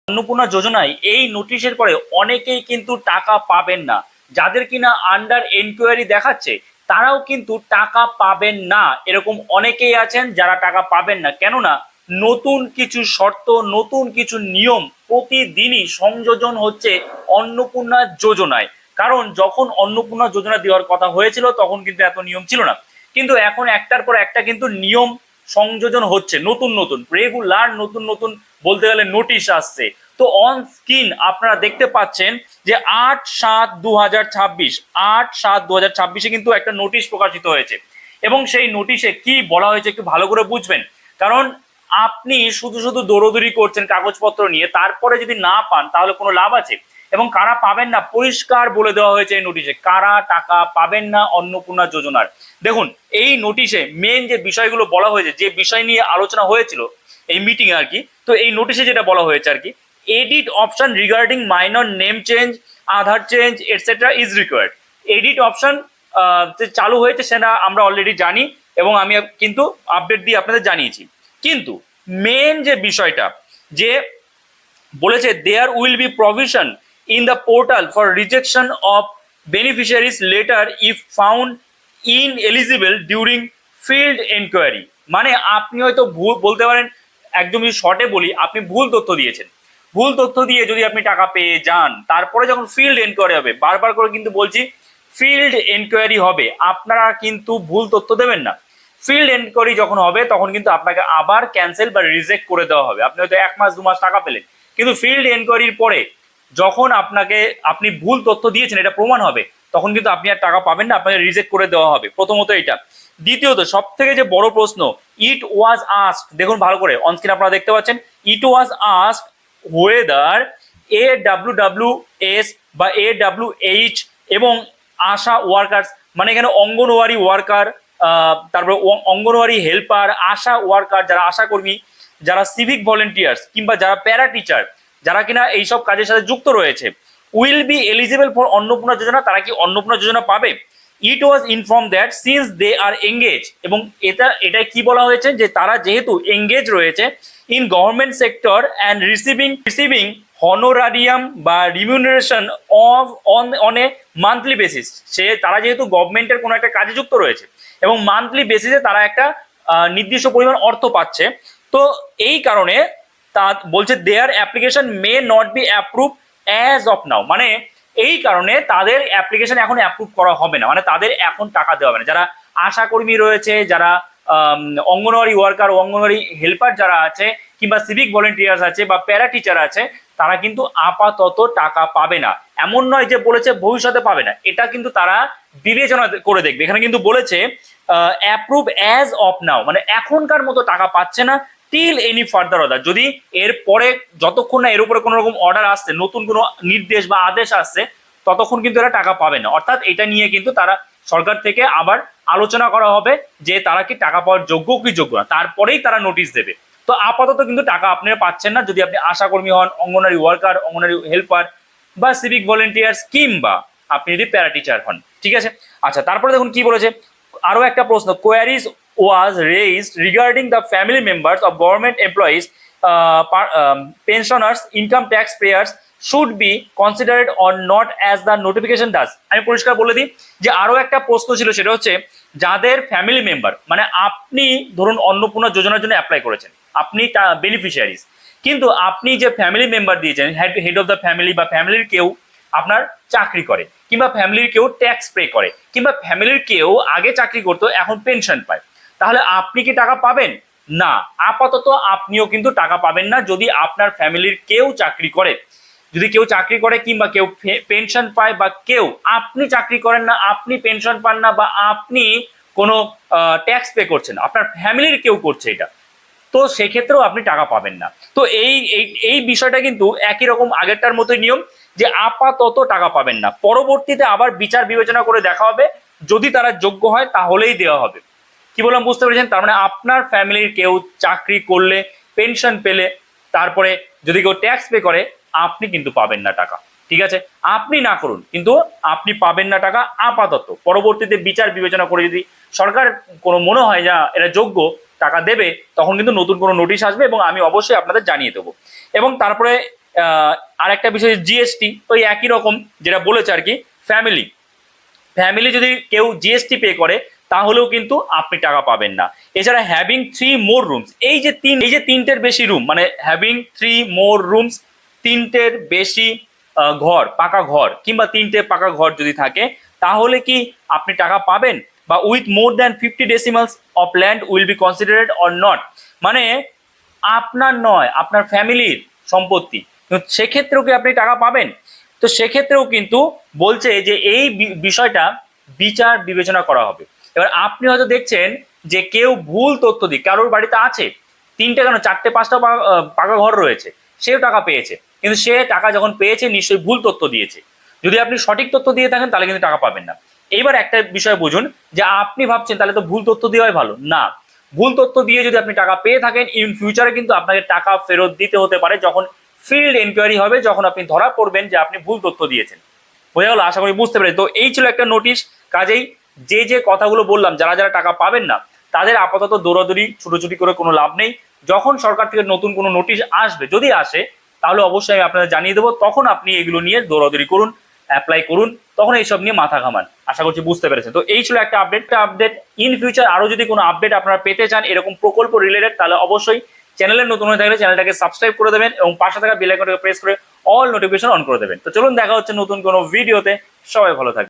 অন্নপূর্ণা যোজনায় এই নোটিশের পরে অনেকেই কিন্তু টাকা পাবেন না। যাদের কিনা আন্ডার এনকোয়ারি দেখাচ্ছে তারাও কিন্তু টাকা পাবেন না। এরকম অনেকেই আছেন যারা টাকা পাবেন না, কেননা নতুন কিছু শর্ত, নতুন কিছু নিয়ম প্রতিদিনই সংযোজন হচ্ছে অন্নপূর্ণা যোজনায়। কারণ যখন অন্নপূর্ণা যোজনা দেওয়ার কথা হয়েছিল তখন কিন্তু এত নিয়ম ছিল না, কিন্তু এখন একটার পর একটা কিন্তু নিয়ম সংযোজন হচ্ছে, নতুন নতুন রেগুলার নতুন নতুন বলতে গেলে নোটিশ আসছে। তো অন স্ক্রিন আপনারা দেখতে পাচ্ছেন যে 8/7/2026, 8/7/2026 কিন্তু একটা নোটিশ প্রকাশিত হয়েছে। এবং সেই নোটিশে কি বলা হয়েছে একটু ভালো করে বুঝবেন, কারণ আপনি শুধু শুধু দৌড়দৌড়ি করছেন কাগজপত্র নিয়ে, তারপরে যদি না পান তাহলে কোনো লাভ আছে? এবং কারা পাবেন না পরিষ্কার বলে দেওয়া হয়েছে এই নোটিশে, কারা টাকা পাবেন না অন্নপূর্ণা যোজনার। দেখুন এই নোটিশে মেন যে বিষয়গুলো বলা হয়েছে, যে বিষয় নিয়ে আলোচনা হয়েছিল এই মিটিং আর কি, তো এই নোটিশে যেটা বলা হয়েছে আর কি, edit option regarding minor name change, Aadhaar change etcetera is required. Edit option চালু হয়েছে সেটা আমরা অলরেডি জানি এবং আমি কিন্তু আপডেট দিয়ে আপনাদের জানিয়েছি। কিন্তু মেন যে বিষয়টা যে বলেছে, there will be provision in the portal for rejection of beneficiaries later if found ineligible during field enquiry. মানে আপনি হয়তো ভুল বলতে পারেন, একদম যদি শর্টে বলি, আপনি ভুল তথ্য দিয়েছেন, ভুল তথ্য দিয়ে যদি আপনি টাকা পেয়ে যান, তারপরে যখন ফিল্ড এনকোয়ারি হবে, বারবার করে কিন্তু বলছি ফিল্ড এনকোয়ারি হবে, আপনারা কিন্তু ভুল তথ্য দেবেন না। ফিল্ড এনকোয়ারি যখন হবে তখন কিন্তু আপনাকে আবার ক্যান্সেল বা রিজেক্ট করে দেওয়া হবে। আপনি হয়তো 1 মাস 2 মাস টাকা পেলেন, কিন্তু ফিল্ড এনকোয়ারির পরে যখন আপনি ভুল তথ্য দিয়েছেন এটা প্রমাণ হবে, তখন কিন্তু আপনি আর টাকা পাবেন না, আপনাকে রিজেক্ট করে দেওয়া হবে। প্রথমত এটা। দ্বিতীয়ত সব থেকে যে বড় প্রশ্ন, ইট ওয়াজ আস্কড, দেখুন ভালো করে অনস্ক্রিন আপনারা দেখতে পাচ্ছেন, ইট ওয়াজ আস্কড ওয়েদার AWWS বা AWH এবং আশা ওয়ার্কার্স, মানে এখানে অঙ্গনওয়াড়ি ওয়ার্কার, তারপরে অঙ্গনওয়াড়ি হেল্পার, আশা ওয়ার্কার, যারা আশা কর্মী, যারা সিভিক ভলেন্টিয়ার্স কিংবা যারা প্যারা টিচার, যারা কিনা এইসব কাজের সাথে যুক্ত রয়েছে, will be eligible for Annapurna Yojana, তারা কি অন্নপূর্ণা যোজনা পাবে? It was inform that since they are engage, এবং এটা কি বলা হয়েছে যে তারা যেহেতু এঙ্গেজ রয়েছে in government sector and receiving honorarium বা remuneration on a monthly basis, তারা যেহেতু গভর্নমেন্টের কোনো একটা কাজে যুক্ত রয়েছে এবং মান্থলি বেসিসে তারা একটা নির্দিষ্ট পরিমাণ অর্থ পাচ্ছে, তো এই কারণে তা বলছে their application may not be approve as of now, মানে এই কারণে তাদের অ্যাপ্লিকেশন এখন অ্যাপ্রুভ করা হবে না, মানে তাদের এখন টাকা দেওয়া হবে না। যারা আশা কর্মী রয়েছে, যারা অঙ্গনওয়াড়ি ওয়ার্কার, অঙ্গনওয়াড়ি হেল্পার যারা আছে, কিংবা সিভিক ভলেন্টিয়ার্স আছে বা প্যারা টিচার আছে, তারা কিন্তু আপাতত টাকা পাবে না। এমন নয় যে বলেছে ভবিষ্যতে পাবে না, এটা কিন্তু তারা বিবেচনা করে দেখবে। এখানে কিন্তু বলেছে অ্যাপ্রুভ অ্যাজ অফ নাও, মানে এখনকার মতো টাকা পাচ্ছে না, টিল এনি ফার্দার অর্ডার, যদি এর পরে যতক্ষণ না এর উপরে কোনো রকম অর্ডার আসছে, নতুন কোনো নির্দেশ বা আদেশ আসছে, ততক্ষণ কিন্তু এরা টাকা পাবে না। অর্থাৎ এটা নিয়ে কিন্তু তারা সরকার থেকে আবার আলোচনা করা হবে যে তারা কি টাকা পাওয়ার যোগ্য কি যোগ্য না, তারপরেই তারা নোটিশ দেবে। তো আপাতত কিন্তু টাকা আপনারা পাচ্ছেন না যদি আপনি আশাকর্মী হন, অঙ্গনারী ওয়ার্কার, অঙ্গনারী হেল্পার বা সিভিক ভলেন্টিয়ার্স, কিংবা আপনি যদি প্যারা টিচার হন। ঠিক আছে, আচ্ছা তারপরে দেখুন কি বলেছে, আরো একটা প্রশ্ন, queries was raised regarding the family members of government employees, pensioners, income tax payers should be considered or not as the notification does। আমি পরিষ্কার বলে দিই যে আরো একটা প্রশ্ন ছিল, সেটা হচ্ছে যাদের ফ্যামিলি মেম্বার, মানে আপনি ধরুন অন্নপূর্ণা যোজনার জন্য অ্যাপ্লাই করেছেন, আপনি বেনিফিশিয়ারিজ, কিন্তু আপনি যে ফ্যামিলি মেম্বার দিয়েছেন, হেড অফ দ্য ফ্যামিলি বা ফ্যামিলির কেউ আপনার চাকরি করে, কিংবা ফ্যামিলির কেউ ট্যাক্স পে করে, কিংবা ফ্যামিলির কেউ আগে চাকরি করতো এখন পেনশন পায়, তাহলে আপনি কি টাকা পাবেন? না, আপাতত আপনিও কিন্তু টাকা পাবেন না যদি আপনার ফ্যামিলির কেউ চাকরি করে। যদি কেউ চাকরি করে কিংবা কেউ পেনশন পায়, বা কেউ, আপনি চাকরি করেন না, আপনি পেনশন পান না, বা আপনি কোনো ট্যাক্স পে করছেন, আপনার ফ্যামিলির কেউ করছে এটা, তো সেক্ষেত্রেও আপনি টাকা পাবেন না। তো এই বিষয়টা কিন্তু একই রকম আগেরটার মতোই নিয়ম, যে আপাতত টাকা পাবেন না, পরবর্তীতে আবার বিচার বিবেচনা করে দেখা হবে, যদি তারা যোগ্য হয় তাহলেই দেওয়া হবে। কি বললাম বুঝতে পেরেছেন? তার মানে আপনার ফ্যামিলির কেউ চাকরি করলে, পেনশন পেলে, তারপরে যদি কেউ ট্যাক্স পে করে, আপনি কিন্তু পাবেন না টাকা। ঠিক আছে, আপনি না করুন কিন্তু আপনি পাবেন না টাকা আপাতত। পরবর্তীতে বিচার বিবেচনা করে যদি সরকার কোনো মনে হয় যা এরা যোগ্য, টাকা দেবে, তখন কিন্তু নতুন কোনো নোটিশ আসবে এবং আমি অবশ্যই আপনাদের জানিয়ে দেবো। এবং তারপরে আর একটা বিষয় জিএসটি, ওই একই রকম যেটা বলেছে আর কি। ফ্যামিলি ফ্যামিলি যদি কেউ জিএসটি পে করে তাহলেও কিন্তু আপনি টাকা পাবেন না। এছাড়া হ্যাভিং 3 more রুমস, এই যে তিনটের বেশি রুম, মানে হ্যাভিং 3 more রুমস, তিনটের বেশি ঘর, পাকা ঘর কিংবা তিনটে পাকা ঘর যদি থাকে তাহলে কি আপনি টাকা পাবেন? বা with more than 50 decimals of land will be considered or not, মানে আপনার নয়, আপনার ফ্যামিলির সম্পত্তি, তো সেক্ষেত্রেও কি আপনি টাকা পাবেন? তো সেক্ষেত্রেও কিন্তু বলছে যে এই বিষয়টা বিচার বিবেচনা করা হবে। এবার আপনি হয়তো দেখছেন যে কেউ ভুল তথ্য দিক, কারোর বাড়িতে আছে তিনটে কেন চারটে পাঁচটা পাকা ঘর রয়েছে, সেও টাকা পেয়েছে, কিন্তু সে টাকা যখন পেয়েছে নিশ্চয়ই ভুল তথ্য দিয়েছে। যদি আপনি সঠিক তথ্য দিয়ে থাকেন তাহলে কিন্তু টাকা পাবেন না। এইবার একটা বিষয় বুঝুন, যে আপনি ভাবছেন তাহলে তো ভুল তথ্য দেওয়াই ভালো না। ভুল তথ্য দিয়ে যদি আপনি টাকা পেয়ে থাকেন, ইন ফিউচারে কিন্তু আপনাকে টাকা ফেরত দিতে হতে পারে যখন ফিল্ড এনকোয়ারি হবে, যখন আপনি ধরা পড়বেন যে আপনি ভুল তথ্য দিয়েছেন। বোঝা গেল? আশা করি বুঝতে পেরেছি। তো এই ছিল একটা নোটিশ। কাজেই যে যে কথাগুলো বললাম, যারা যারা টাকা পাবেন না তাদের আপাতত দৌড়াদৌড়ি ছুটোছুটি করে কোনো লাভ নেই। যখন সরকার থেকে নতুন কোনো নোটিশ আসবে, যদি আসে, তাহলে অবশ্যই আমি আপনাদের জানিয়ে দেবো। তখন আপনি এগুলো নিয়ে দৌড়াদৌড়ি করুন, অ্যাপ্লাই করুন, তখন এইসব নিয়ে মাথা ঘামান। আশা করছি বুঝতে পেরেছেন। তো এই ছিল একটা আপডেট। ইন ফিউচার আরো যদি কোনো আপডেট আপনারা পেতে চান এরকম প্রকল্প রিলেটেড, তাহলে অবশ্যই চ্যানেলে নতুন হয়ে থাকলে চ্যানেলটাকে সাবস্ক্রাইব করে দেবেন এবং পাশে থাকা বেল আইকনটাকে প্রেস করে অল নোটিফিকেশন অন করে দেবেন। তো চলুন দেখা হচ্ছে নতুন কোনো ভিডিওতে। সবাই ভালো থাকবেন।